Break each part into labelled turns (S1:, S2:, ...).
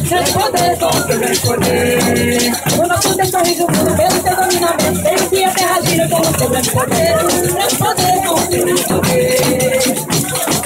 S1: grande poder, com seu grande poder. O nosso Deus corrige o mundo pelo seu dominamento. Sei que a terra gira com o seu grande poder. Grande poder, com seu grande poder.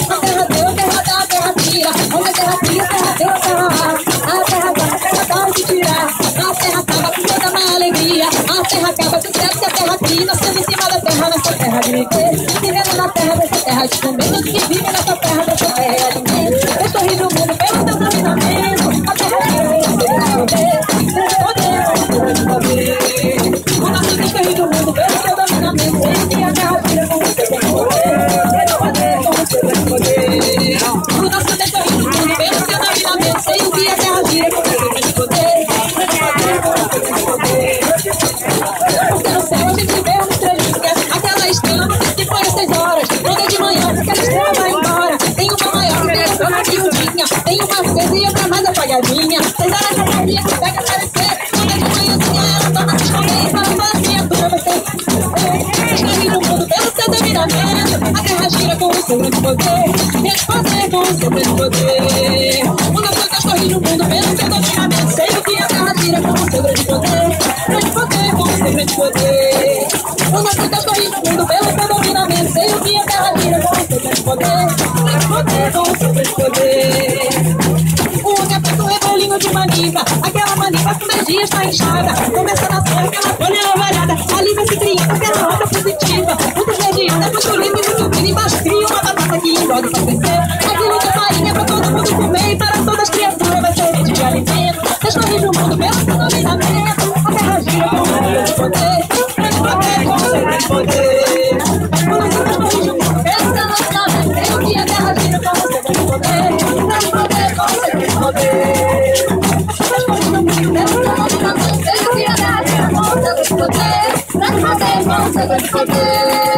S1: A terra deu, a terra dá, a terra tira. Onde a terra cria, a terra deu, a terra dá. A terra dá, a terra dá o que tirar. A terra acaba com toda uma alegria. A terra acaba com o céu que a terra cria. Nós estamos em cima da terra, nessa terra de viver. Vivendo na terra, dessa terra de comer. Todos que vivem nessa terra, dessa terra é alimento. Eu corrijo o mundo pelo seu dominamento. A terra gira com o seu grande poder. Grande poder, com o seu grande poder. O nosso Deus corrige o mundo pelo seu dominamento. Sei que a terra gira com o seu grande poder. Grande poder, com o seu grande poder. O nosso Deus corrige o mundo pelo seu dominamento. Sei que a terra gira com o seu grande poder. Grande poder, com o seu grande poder. Porque no céu a gente vê uma estrelinha. Aquela estrela não diz que foi às 6 horas. Quando é de manhã, aquela estrela vai embora. Tem uma maior, tem a dona miudinha. Tem uma acesa e outra mais apagadinha. 6 horas da tarde que pega aparecer. Quando é de manhãzinha, ela toma de esconder e fala para a criatura você. Escreve o mundo pelo seu dominamento. A terra gira com o seu grande poder. Grande poder, com o seu grande poder. O nosso Deus corrige o mundo pelo seu dominamento. Sei que a terra gira com o seu grande poder. Grande poder, com o seu grande poder. O nosso Deus corrige o mundo pelo seu dominamento. Sei que a terra gira com o seu grande poder. Grande poder, com o seu grande poder. O homem aperta o rebolinho de maniva. Aquela maniva com 10 dias tá inchada. Começa a nascer aquela folha ovalhada. Ali vai se criando aquela onda positiva. Muito verdeada, muito limpa e muito fina. Embaixo cria uma batata que engorda pra crescer. Aquilo de farinha pra todo mundo comer. E para todas as criaturas vai ser de alimento. Deus corrige o mundo pelo seu dominamento. A terra gira com o seu grande poder. Grande poder, com o seu grande poder. O nosso Deus corrige o mundo pelo seu dominamento. Sei que a terra gira com o seu grande poder. Grande poder, com o seu grande poder. Deus corrige o mundo pelo seu dominamento. Sei que a terra gira com o seu grande poder. Grande poder, com o seu grande poder.